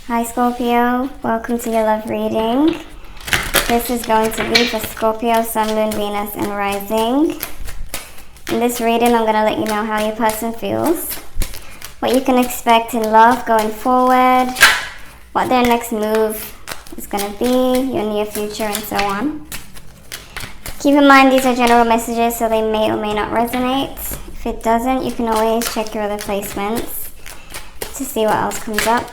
Hi Scorpio, welcome to your love reading. This is going to be for Scorpio, Sun, Moon, Venus, and Rising. In this reading, I'm going to let you know how your person feels, what you can expect in love going forward, what their next move is going to be, your near future, and so on. Keep in mind these are general messages, so they may or may not resonate. If it doesn't, you can always check your other placements to see what else comes up.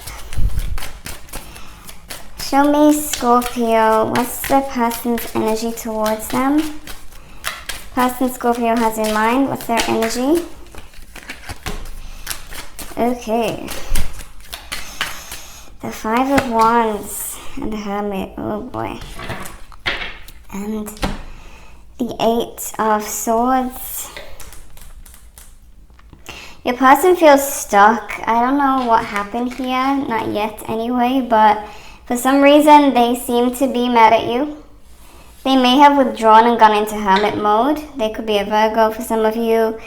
Show me, Scorpio, what's the person's energy towards them? Person Scorpio has in mind, what's their energy? Okay. The Five of Wands and the Hermit, oh boy. And the Eight of Swords. Your person feels stuck. I don't know what happened here, not yet anyway, but for some reason, they seem to be mad at you. They may have withdrawn and gone into hermit mode. They could be a Virgo for some of you,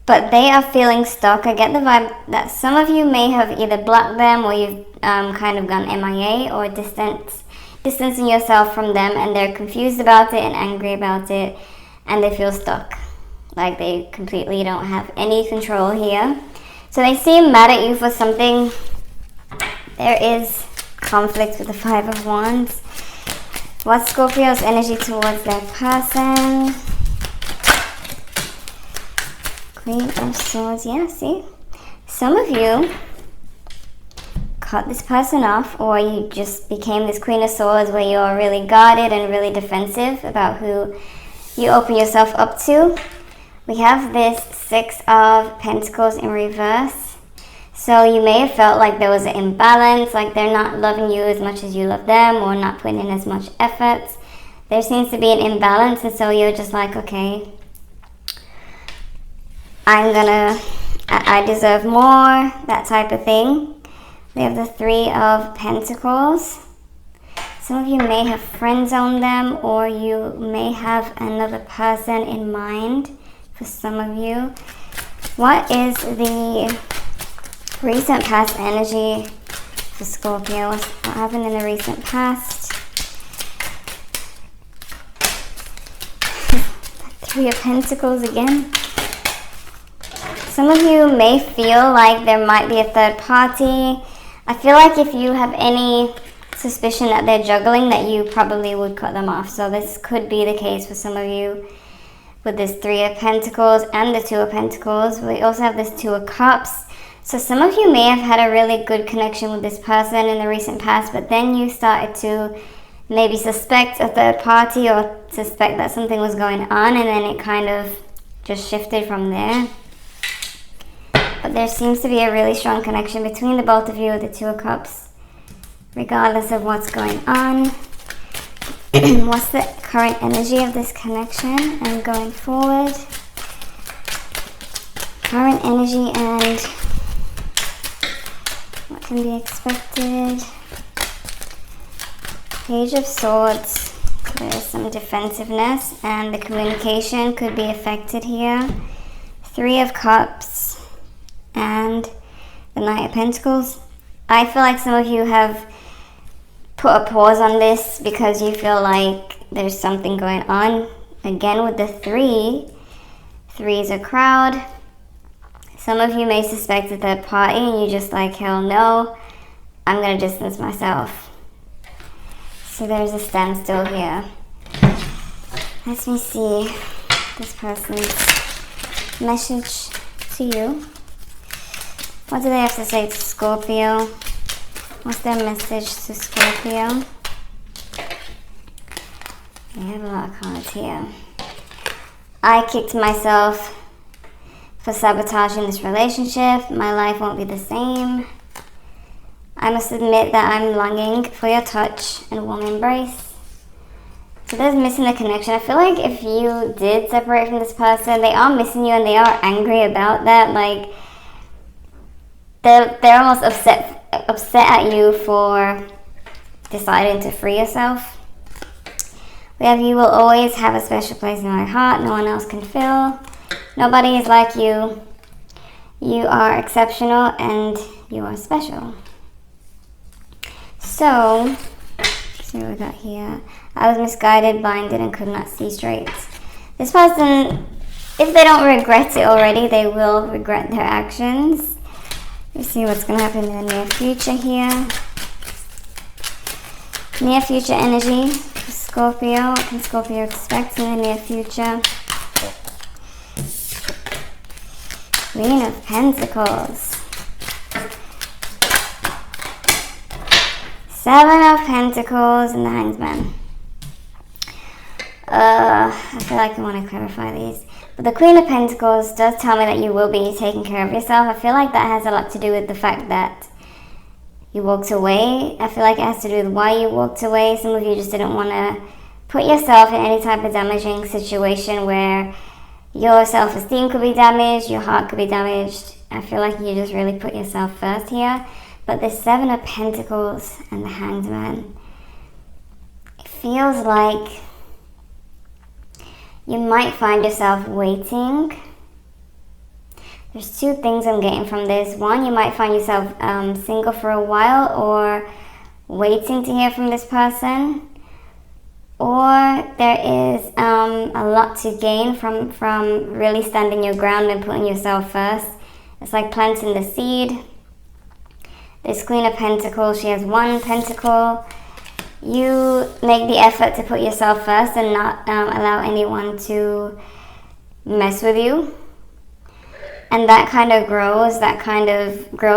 but they are feeling stuck. I get the vibe that some of you may have either blocked them or you've kind of gone MIA or distancing yourself from them, and they're confused about it and angry about it, and they feel stuck. Like they completely don't have any control here. So they seem mad at you for something. There is conflict with the Five of Wands. What's Scorpio's energy towards their person? Queen of Swords. Yeah, see? Some of you cut this person off, or you just became this Queen of Swords where you're really guarded and really defensive about who you open yourself up to. We have this Six of Pentacles in reverse. So you may have felt like there was an imbalance, like they're not loving you as much as you love them, or not putting in as much effort. There seems to be an imbalance, and so you're just like, okay, I deserve more, that type of thing. We have the Three of Pentacles. Some of you may have friend-zoned them, or you may have another person in mind for some of you. What is the recent past energy for Scorpio? What happened in the recent past? Three of Pentacles again. Some of you may feel like there might be a third party. I feel like if you have any suspicion that they're juggling, that you probably would cut them off. So this could be the case for some of you with this Three of Pentacles and the Two of Pentacles. We also have this Two of Cups. So some of you may have had a really good connection with this person in the recent past, but then you started to maybe suspect a third party or suspect that something was going on, and then it kind of just shifted from there. But there seems to be a really strong connection between the both of you with the Two of Cups, regardless of what's going on. What's the current energy of this connection and going forward? Current energy and what can be expected? Page of Swords. There's some defensiveness and the communication could be affected here. Three of Cups and the Knight of Pentacles. I feel like some of you have put a pause on this because you feel like there's something going on. Again with the three. Three is a crowd. Some of you may suspect a third party and you're just like, hell no, I'm going to distance myself. So there's a standstill here. Let me see this person's message to you. What do they have to say to Scorpio? What's their message to Scorpio? We have a lot of cards here. I kicked myself for sabotaging this relationship. My life won't be the same. I must admit that I'm longing for your touch and warm embrace. So there's missing the connection. I feel like if you did separate from this person, they are missing you and they are angry about that. Like they're almost upset at you for deciding to free yourself. We have, you will always have a special place in my heart. No one else can fill. Nobody is like you. You are exceptional and you are special. So, let's see what we got here. I was misguided, blinded, and could not see straight. This person, if they don't regret it already, they will regret their actions. Let's see what's going to happen in the near future here. Near future energy for Scorpio. What can Scorpio expect in the near future? Queen of Pentacles. 7 of Pentacles and the Hanged Man. I feel like I want to clarify these. But the Queen of Pentacles does tell me that you will be taking care of yourself. I feel like that has a lot to do with the fact that you walked away. I feel like it has to do with why you walked away. Some of you just didn't want to put yourself in any type of damaging situation where your self-esteem could be damaged, your heart could be damaged. I feel like you just really put yourself first here. But the 7 of Pentacles and the Hanged Man, it feels like you might find yourself waiting. There's 2 things I'm getting from this. One, you might find yourself single for a while or waiting to hear from this person. Or there is a lot to gain from really standing your ground and putting yourself first. It's like planting the seed. This Queen of Pentacles, she has 1 pentacle. You make the effort to put yourself first and not allow anyone to mess with you. And that kind of grows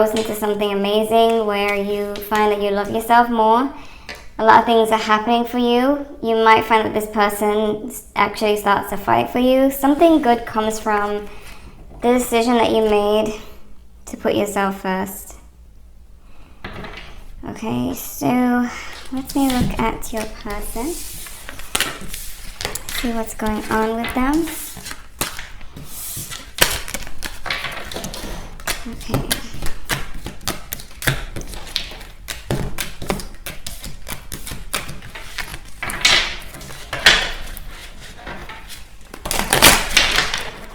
into something amazing where you find that you love yourself more. A lot of things are happening for you. You might find that this person actually starts to fight for you. Something good comes from the decision that you made to put yourself first. Okay, so let me look at your person. See what's going on with them. Okay.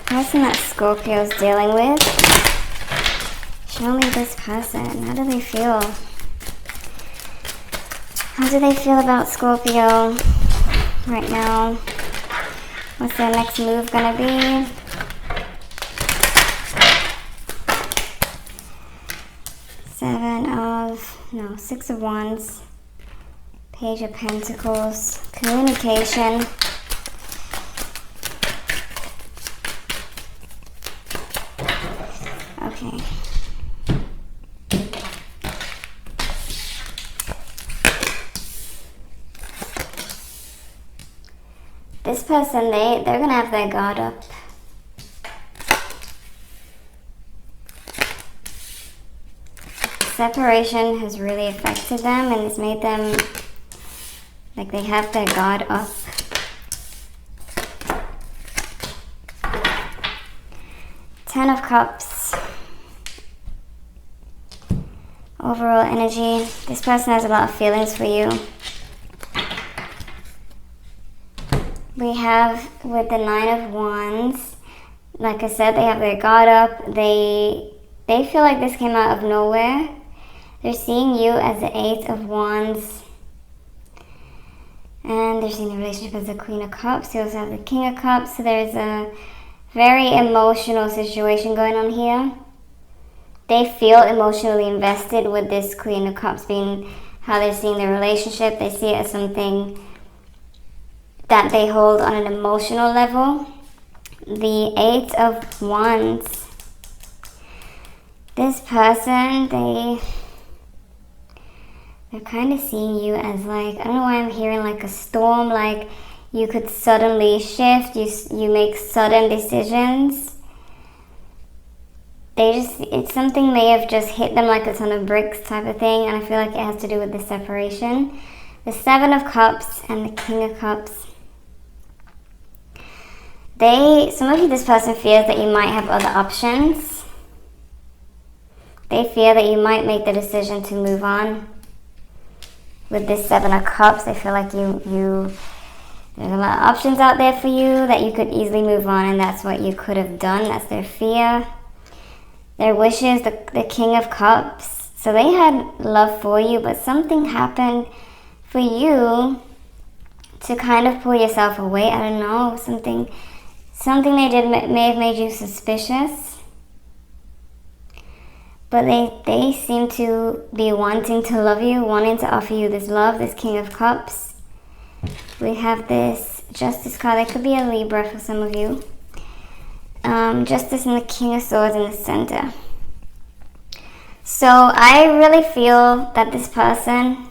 Person that Scorpio's dealing with. Show me this person. How do they feel? How do they feel about Scorpio right now? What's their next move gonna be? Six of Wands, Page of Pentacles, communication. Okay. This person, they're gonna have their guard up. Separation has really affected them and it's made them like they have their guard up. Ten of Cups. Overall energy. This person has a lot of feelings for you. We have with the Nine of Wands, like I said, they have their guard up. They feel like this came out of nowhere. They're seeing you as the Eight of Wands. And they're seeing the relationship as the Queen of Cups. They also have the King of Cups. So there's a very emotional situation going on here. They feel emotionally invested with this Queen of Cups being how they're seeing their relationship. They see it as something that they hold on an emotional level. The Eight of Wands. This person, they're kind of seeing you as like, I don't know why I'm hearing like a storm, like you could suddenly shift, you make sudden decisions. It's something may have just hit them like a ton of bricks type of thing, and I feel like it has to do with the separation. The Seven of Cups and the King of Cups. Some of you, this person fears that you might have other options. They fear that you might make the decision to move on. With this Seven of Cups, I feel like there's a lot of options out there for you that you could easily move on, and that's what you could have done. That's their fear. Their wishes, the King of Cups So they had love for you, but something happened for you to kind of pull yourself away. I don't know, something they did may have made you suspicious. But they seem to be wanting to love you, wanting to offer you this love, this King of Cups. We have this Justice card. It could be a Libra for some of you. Justice and the King of Swords in the center. So I really feel that this person,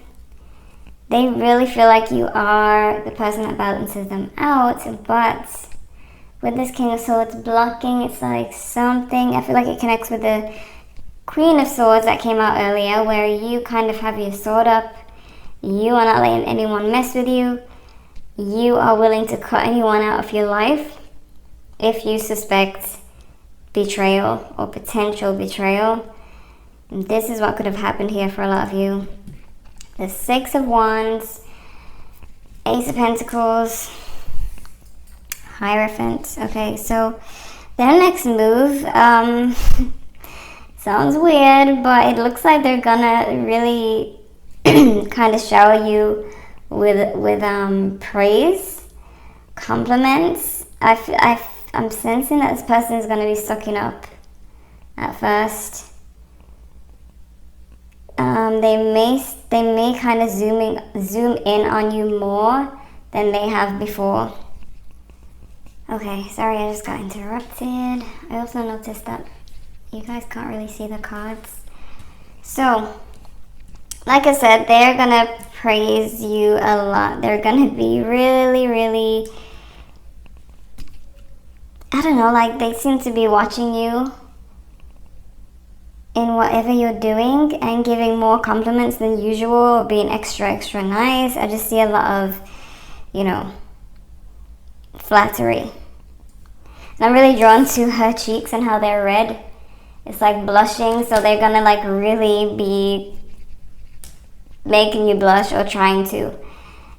they really feel like you are the person that balances them out, but with this King of Swords blocking, it's like something, I feel like it connects with the Queen of Swords that came out earlier, where you kind of have your sword up. You are not letting anyone mess with you. You are willing to cut anyone out of your life if you suspect betrayal or potential betrayal. And this is what could have happened here for a lot of you. The Six of Wands, Ace of Pentacles, Hierophant. Okay, so their next move, sounds weird, but it looks like they're gonna really kind of shower you with praise, compliments. I'm sensing that this person is gonna be sucking up at first. They may kind of zoom in on you more than they have before. Okay, sorry, I just got interrupted. I also noticed that you guys can't really see the cards. So, like I said, they're gonna praise you a lot. They're gonna be really, really, I don't know, like they seem to be watching you in whatever you're doing and giving more compliments than usual, being extra nice. I just see a lot of, you know, flattery. And I'm really drawn to her cheeks and how they're red. It's like blushing, so they're gonna like really be making you blush or trying to,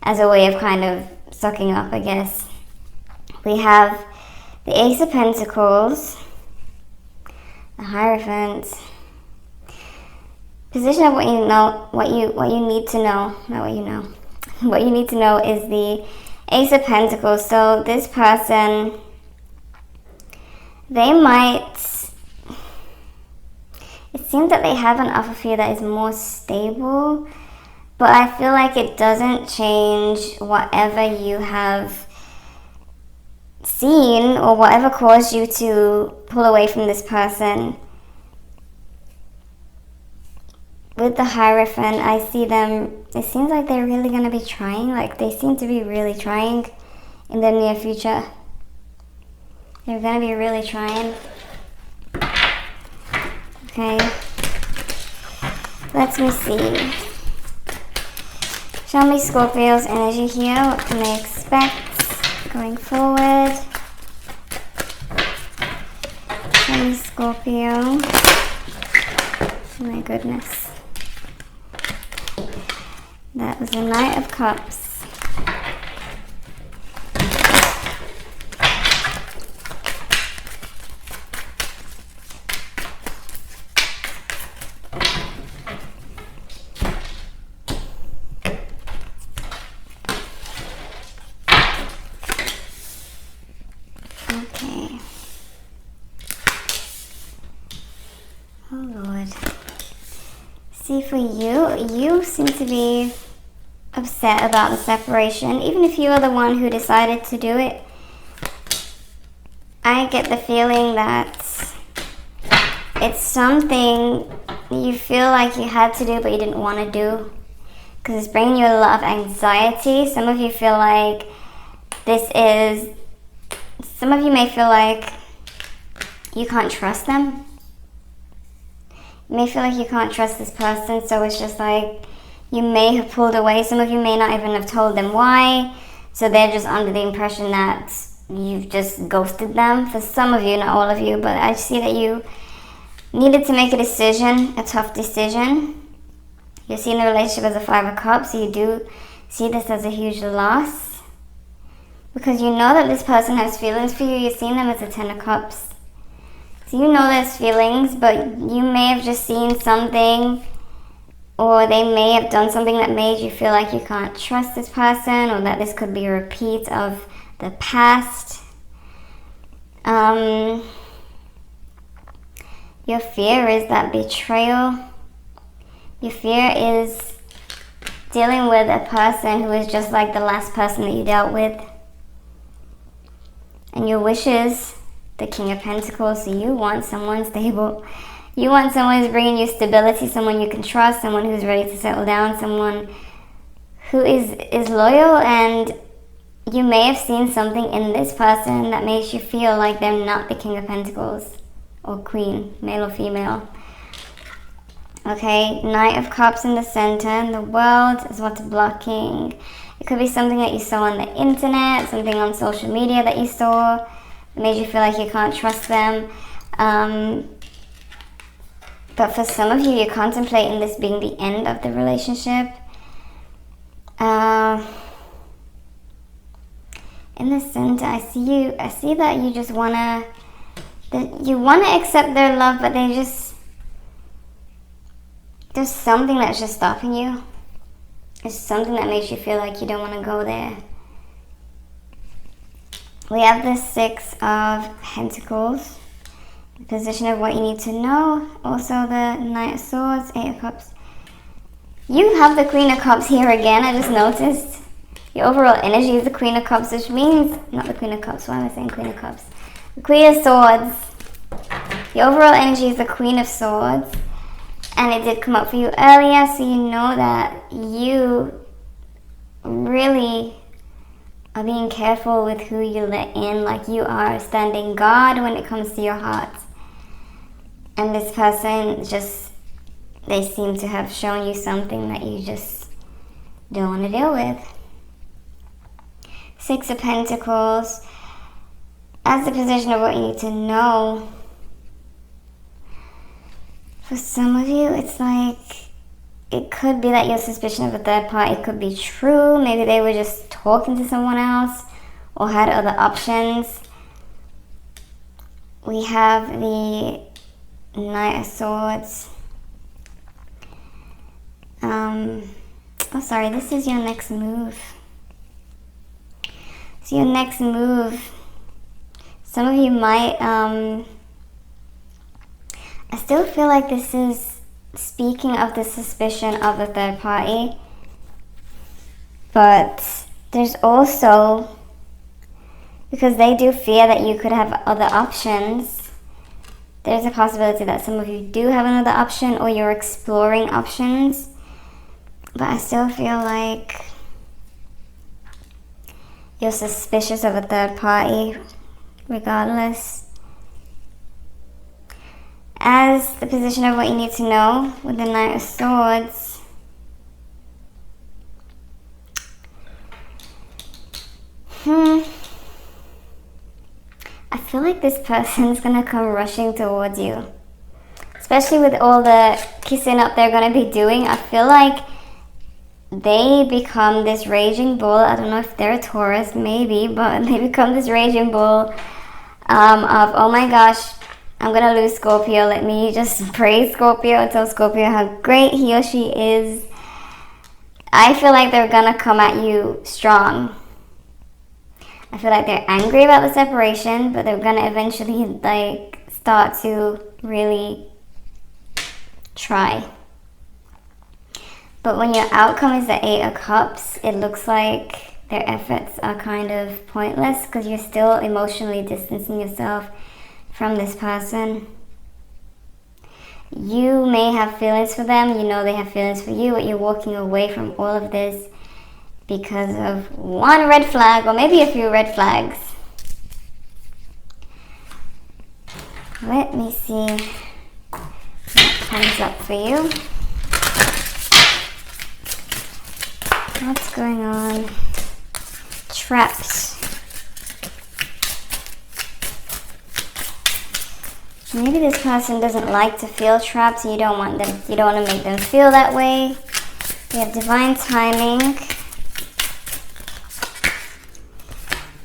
as a way of kind of sucking up, I guess. We have the Ace of Pentacles, the Hierophant. Position of what you know, what you need to know, not what you know. What you need to know is the Ace of Pentacles. So this person, they might, it seems that they have an offer for you that is more stable, but I feel like it doesn't change whatever you have seen or whatever caused you to pull away from this person. With the Hierophant, I see them, it seems like they're really going to be trying, like they seem to be really trying in the near future. They're going to be really trying. Okay. Let me see. Show me Scorpio's energy here. What can they expect going forward? Show me Scorpio. Oh my goodness. That was the Knight of Cups. Okay. Oh Lord. See, for you seem to be upset about the separation, even if you are the one who decided to do it. I get the feeling that it's something you feel like you had to do but you didn't want to do, because it's bringing you a lot of anxiety. Some of you feel like some of you may feel like you can't trust them. You may feel like you can't trust this person, so it's just like you may have pulled away. Some of you may not even have told them why, so they're just under the impression that you've just ghosted them. For some of you, not all of you, but I see that you needed to make a decision, a tough decision. You're seeing the relationship as a Five of Cups, so you do see this as a huge loss, because you know that this person has feelings for you. You're seeing them as a Ten of Cups. So you know there's feelings, but you may have just seen something or they may have done something that made you feel like you can't trust this person, or that this could be a repeat of the past. Your fear is that betrayal. Your fear is dealing with a person who is just like the last person that you dealt with. And your wishes, the King of Pentacles, so you want someone stable. You want someone who's bringing you stability, someone you can trust, someone who's ready to settle down, someone who is loyal. And you may have seen something in this person that makes you feel like they're not the King of Pentacles or Queen, male or female. Okay, Knight of Cups in the center, and the World is what's blocking. It could be something that you saw on the internet, something on social media that you saw that made you feel like you can't trust them. But for some of you, you're contemplating this being the end of the relationship. In the center, I see that you just wanna accept their love, but there's something that's just stopping you. It's something that makes you feel like you don't want to go there. We have the Six of Pentacles, the position of what you need to know. Also the Knight of Swords, Eight of Cups. You have the Queen of Cups here again, I just noticed. Your overall energy is the Queen of Cups, which means, not the Queen of Cups, why am I saying Queen of Cups? The Queen of Swords. Your overall energy is the Queen of Swords. And it did come up for you earlier, so you know that you really are being careful with who you let in. Like, you are standing guard when it comes to your heart. And this person they seem to have shown you something that you just don't want to deal with. Six of Pentacles. As the position of what you need to know. For some of you, it's like, it could be that your suspicion of a third party could be true. Maybe they were just talking to someone else or had other options. We have the Knight of Swords. Oh, sorry, this is your next move. So your next move, some of you might, I still feel like this is speaking of the suspicion of a third party, but there's also, because they do fear that you could have other options, there's a possibility that some of you do have another option or you're exploring options, but I still feel like you're suspicious of a third party regardless. As the position of what you need to know with the Knight of Swords, I feel like this person's gonna come rushing towards you, especially with all the kissing up they're gonna be doing. I feel like they become this raging bull. I don't know if they're a Taurus, maybe, but they become this raging bull of, oh my gosh, I'm gonna lose Scorpio. Let me just praise Scorpio and tell Scorpio how great he or she is. I feel like they're gonna come at you strong. I feel like they're angry about the separation, but they're gonna eventually like start to really try. But when your outcome is the Eight of Cups, it looks like their efforts are kind of pointless because you're still emotionally distancing yourself from this person. You may have feelings for them, you know they have feelings for you, but you're walking away from all of this because of one red flag or maybe a few red flags. Let me see what comes up for you. What's going on? Traps. Maybe this person doesn't like to feel trapped, so you don't want to make them feel that way. We have divine timing,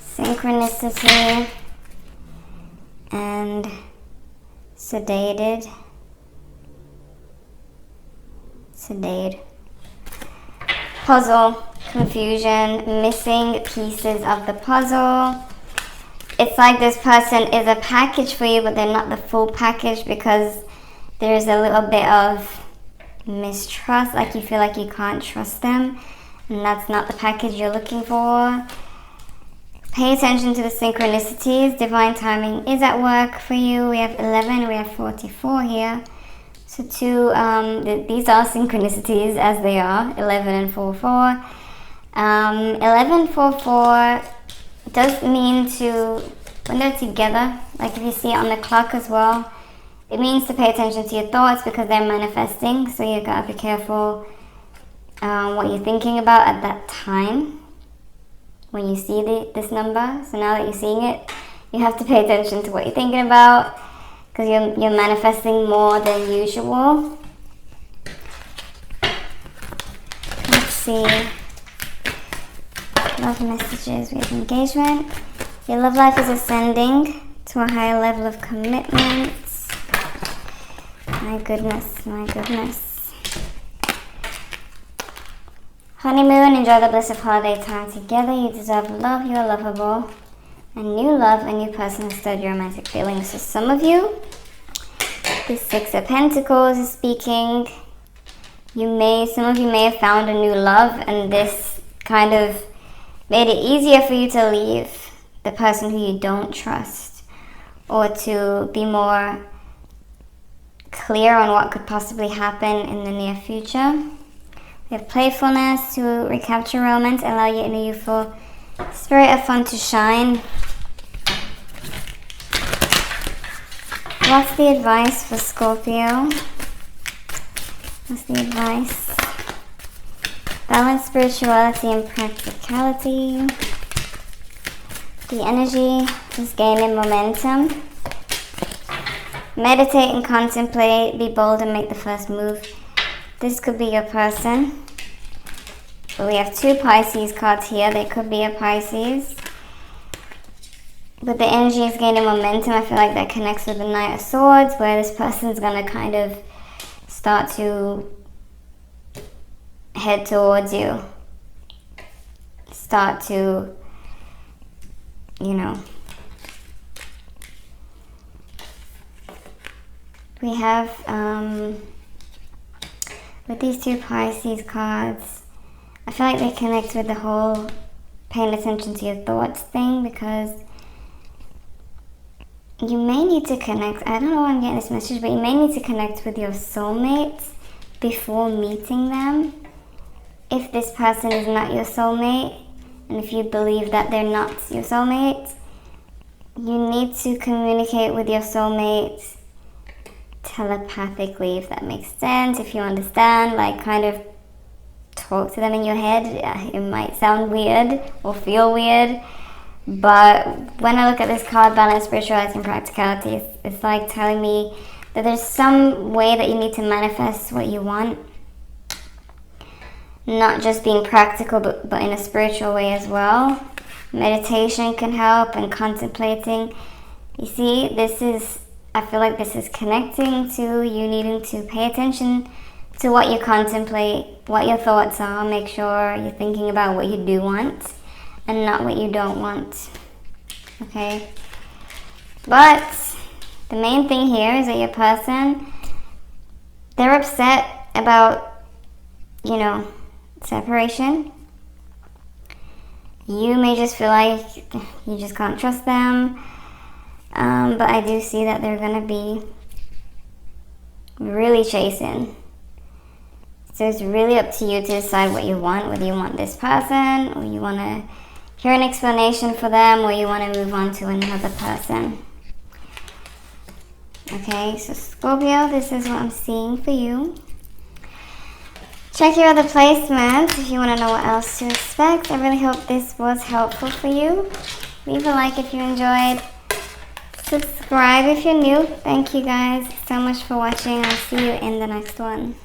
synchronicity, and sedated. Sedate. Puzzle. Confusion. Missing pieces of the puzzle. It's like this person is a package for you, but they're not the full package because there's a little bit of mistrust, like you feel like you can't trust them, and that's not the package you're looking for. Pay attention to the synchronicities. Divine timing is at work for you. We have 11, we have 44 here. So these are synchronicities as they are, 11 and 44. 11, 44 does mean to, when they're together, like if you see it on the clock as well, it means to pay attention to your thoughts because they're manifesting. So you gotta be careful what you're thinking about at that time when you see this number. So now that you're seeing it, you have to pay attention to what you're thinking about because you're manifesting more than usual. Let's see. Love messages. We have engagement. Your love life is ascending to a higher level of commitment. My goodness, my goodness. Honeymoon, enjoy the bliss of holiday time together. You deserve love, you are lovable. A new love, a new person has stirred your romantic feelings. So some of you, the Six of Pentacles is speaking. Some of you may have found a new love, and this kind of made it easier for you to leave the person who you don't trust, or to be more clear on what could possibly happen in the near future. We have playfulness to recapture romance, allow your inner youthful spirit of fun to shine. What's the advice for Scorpio? What's the advice? Balance spirituality and practicality. The energy is gaining momentum. Meditate and contemplate. Be bold and make the first move. This could be your person. But we have two Pisces cards here. They could be a Pisces. But the energy is gaining momentum. I feel like that connects with the Knight of Swords, where this person's going to kind of start to head towards you. Start to, we have, with these two Pisces cards, I feel like they connect with the whole paying attention to your thoughts thing, because you may need to connect, I don't know why I'm getting this message, but you may need to connect with your soulmates before meeting them. If this person is not your soulmate, and if you believe that they're not your soulmate, you need to communicate with your soulmate telepathically, if that makes sense. If you understand, like kind of talk to them in your head. It might sound weird or feel weird, but when I look at this card, balance, spirituality, and practicality, it's like telling me that there's some way that you need to manifest what you want. Not just being practical, but in a spiritual way as well. Meditation can help, and contemplating. You see, I feel like this is connecting to you needing to pay attention to what you contemplate, what your thoughts are. Make sure you're thinking about what you do want and not what you don't want. Okay? But the main thing here is that your person, they're upset about, separation. You may just feel like you just can't trust them. But I do see that they're going to be really chasing. So it's really up to you to decide what you want, whether you want this person, or you want to hear an explanation for them, or you want to move on to another person. Okay, so Scorpio, this is what I'm seeing for you. Check your other placements if you want to know what else to expect. I really hope this was helpful for you. Leave a like if you enjoyed. Subscribe if you're new. Thank you guys so much for watching. I'll see you in the next one.